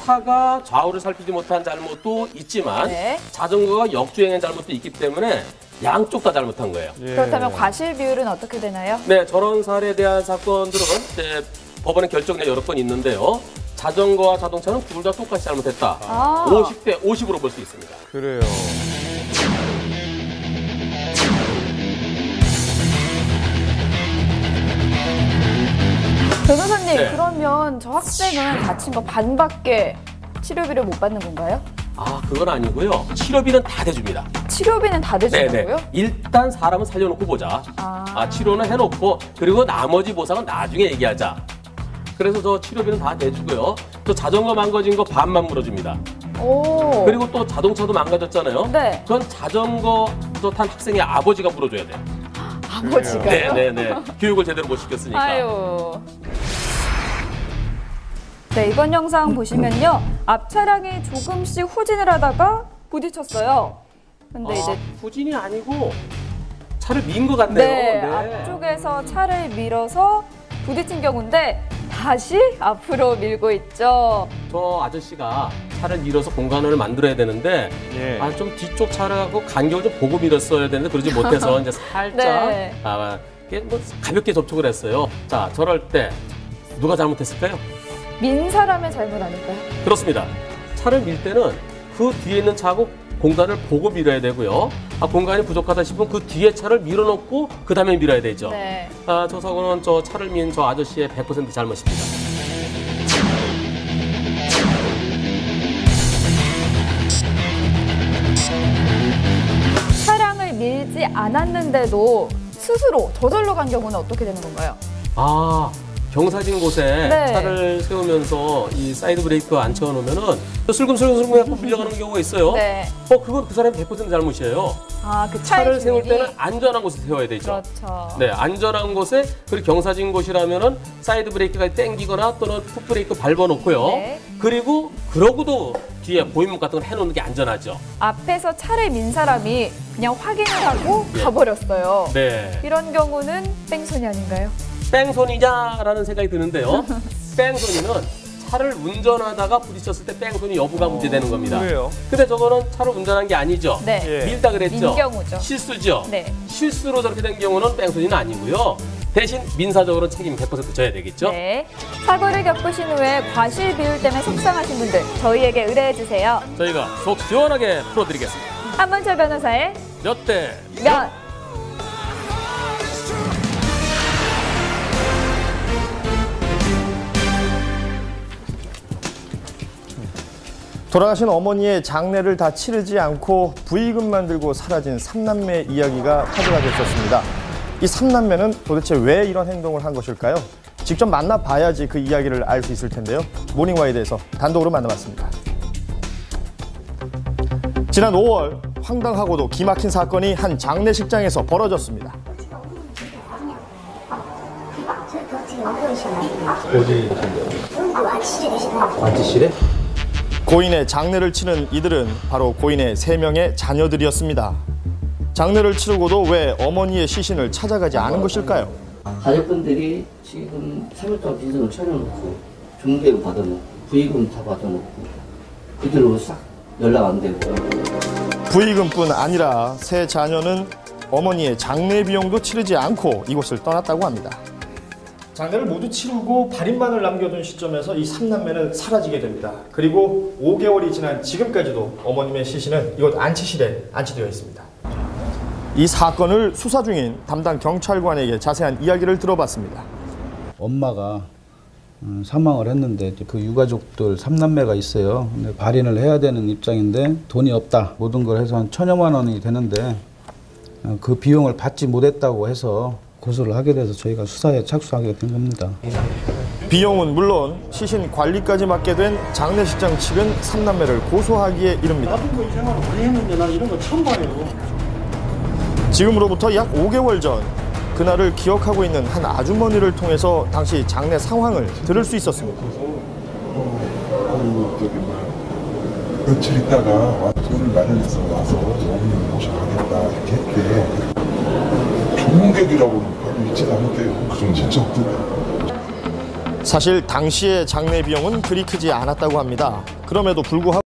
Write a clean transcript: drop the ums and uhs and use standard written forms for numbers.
차가 좌우를 살피지 못한 잘못도 있지만 네. 자전거가 역주행한 잘못도 있기 때문에 양쪽 다 잘못한 거예요. 예. 그렇다면 과실 비율은 어떻게 되나요? 네, 저런 사례에 대한 사건들은 이제 법원의 결정이 여러 건 있는데요. 자전거와 자동차는 둘 다 똑같이 잘못했다. 50대 50으로 볼 수 있습니다. 그래요. 변호사님, 네. 그러면 저 학생은 다친 거 반밖에 치료비를 못 받는 건가요? 아, 그건 아니고요. 치료비는 다 대줍니다. 치료비는 다 대준다고요? 일단 사람은 살려놓고 보자. 치료는 해놓고 그리고 나머지 보상은 나중에 얘기하자. 그래서 저 치료비는 다 대주고요. 또 자전거 망가진 거 반만 물어줍니다. 오. 그리고 또 자동차도 망가졌잖아요. 네. 그건 자전거 탄 학생의 아버지가 물어줘야 돼요. 아버지가요? 네네네. 교육을 제대로 못 시켰으니까. 아유. 네, 이번 영상 보시면요. 앞 차량이 조금씩 후진을 하다가 부딪혔어요. 근데 이제 후진이 아니고 차를 민 것 같네요. 네, 앞쪽에서 차를 밀어서 부딪힌 경우인데 다시 앞으로 밀고 있죠. 저 아저씨가 차를 밀어서 공간을 만들어야 되는데 예. 좀 뒤쪽 차라고 간격을 좀 보고 밀었어야 되는데 그러지 못해서 이제 살짝 네. 이게 뭐 가볍게 접촉을 했어요. 자, 저럴 때 누가 잘못했을까요? 민 사람의 잘못 아닐까요? 그렇습니다. 차를 밀 때는 그 뒤에 있는 차하고 공간을 보고 밀어야 되고요. 공간이 부족하다 싶으면 그 뒤에 차를 밀어놓고 그 다음에 밀어야 되죠. 네. 저 사고는 저 차를 민 저 아저씨의 100% 잘못입니다. 차량을 밀지 않았는데도 스스로 저절로 간 경우는 어떻게 되는 건가요? 경사진 곳에 네. 차를 세우면서 이 사이드 브레이크 안 채워놓으면은 슬금슬금 해서 밀려가는 경우가 있어요. 네. 그건 그 사람이 100% 잘못이에요. 그 차를 차의 세울 주인이? 때는 안전한 곳에 세워야 되죠. 그렇죠. 네, 안전한 곳에 그리고 경사진 곳이라면은 사이드 브레이크가 땡기거나 또는 풋 브레이크 밟아놓고요. 네. 그리고 그러고도 뒤에 고인물 같은 걸 해놓는 게 안전하죠. 앞에서 차를 민 사람이 그냥 확인을 하고 가버렸어요. 네. 이런 경우는 뺑소니 아닌가요? 뺑소니냐라는 생각이 드는데요. 뺑소니는 차를 운전하다가 부딪혔을 때 뺑소니 여부가 문제되는 겁니다. 그래요? 근데 저거는 차를 운전한 게 아니죠. 네. 예. 밀다 그랬죠. 민 경우죠. 실수죠. 네. 실수로 저렇게 된 경우는 뺑소니는 아니고요. 대신 민사적으로 책임 100% 져야 되겠죠. 네. 사고를 겪으신 후에 과실 비율 때문에 속상하신 분들 저희에게 의뢰해 주세요. 저희가 속 시원하게 풀어드리겠습니다. 한문철 변호사의 몇 대 면. 돌아가신 어머니의 장례를 다 치르지 않고 부의금만 들고 사라진 3남매 이야기가 화제가 됐었습니다. 이 3남매는 도대체 왜 이런 행동을 한 것일까요? 직접 만나봐야지 그 이야기를 알 수 있을 텐데요. 모닝와에 대해서 단독으로 만나봤습니다. 지난 5월 황당하고도 기막힌 사건이 한 장례식장에서 벌어졌습니다. 어디 안치실에? 고인의 장례를 치른 이들은 바로 고인의 3명의 자녀들이었습니다. 장례를 치르고도 왜 어머니의 시신을 찾아가지 않은 것일까요? 가족분들이 지금 3일 동안 빈손을 차려놓고 중개금 받아놓고 부의금 다 받아놓고 그대로 싹 연락 안 되고. 부의금뿐 아니라 세 자녀는 어머니의 장례 비용도 치르지 않고 이곳을 떠났다고 합니다. 장례를 모두 치르고 발인만을 남겨둔 시점에서 이 3남매는 사라지게 됩니다. 그리고 5개월이 지난 지금까지도 어머님의 시신은 이곳 안치실에 안치되어 있습니다. 이 사건을 수사 중인 담당 경찰관에게 자세한 이야기를 들어봤습니다. 엄마가 사망을 했는데 그 유가족들 3남매가 있어요. 근데 발인을 해야 되는 입장인데 돈이 없다. 모든 걸 해서 한 1,000여만 원이 되는데 그 비용을 받지 못했다고 해서 고소를 하게 돼서 저희가 수사에 착수하게 된 겁니다. 비용은 물론 시신 관리까지 맡게 된 장례식장 측은 3남매를 고소하기에 이릅니다. 나도 뭐 이 생활을 오래 했는데 난 이런 거 처음 봐요. 지금으로부터 약 5개월 전 그날을 기억하고 있는 한 아주머니를 통해서 당시 장례 상황을 들을 수 있었습니다. 며칠 있다가 돈을 마련해서 와서 어머니 모셔가겠다 이렇게 했대. 종객이라고는 바로 있지 않을게요. 그건 진짜 없더라. 사실 당시의 장례 비용은 그리 크지 않았다고 합니다. 그럼에도 불구하고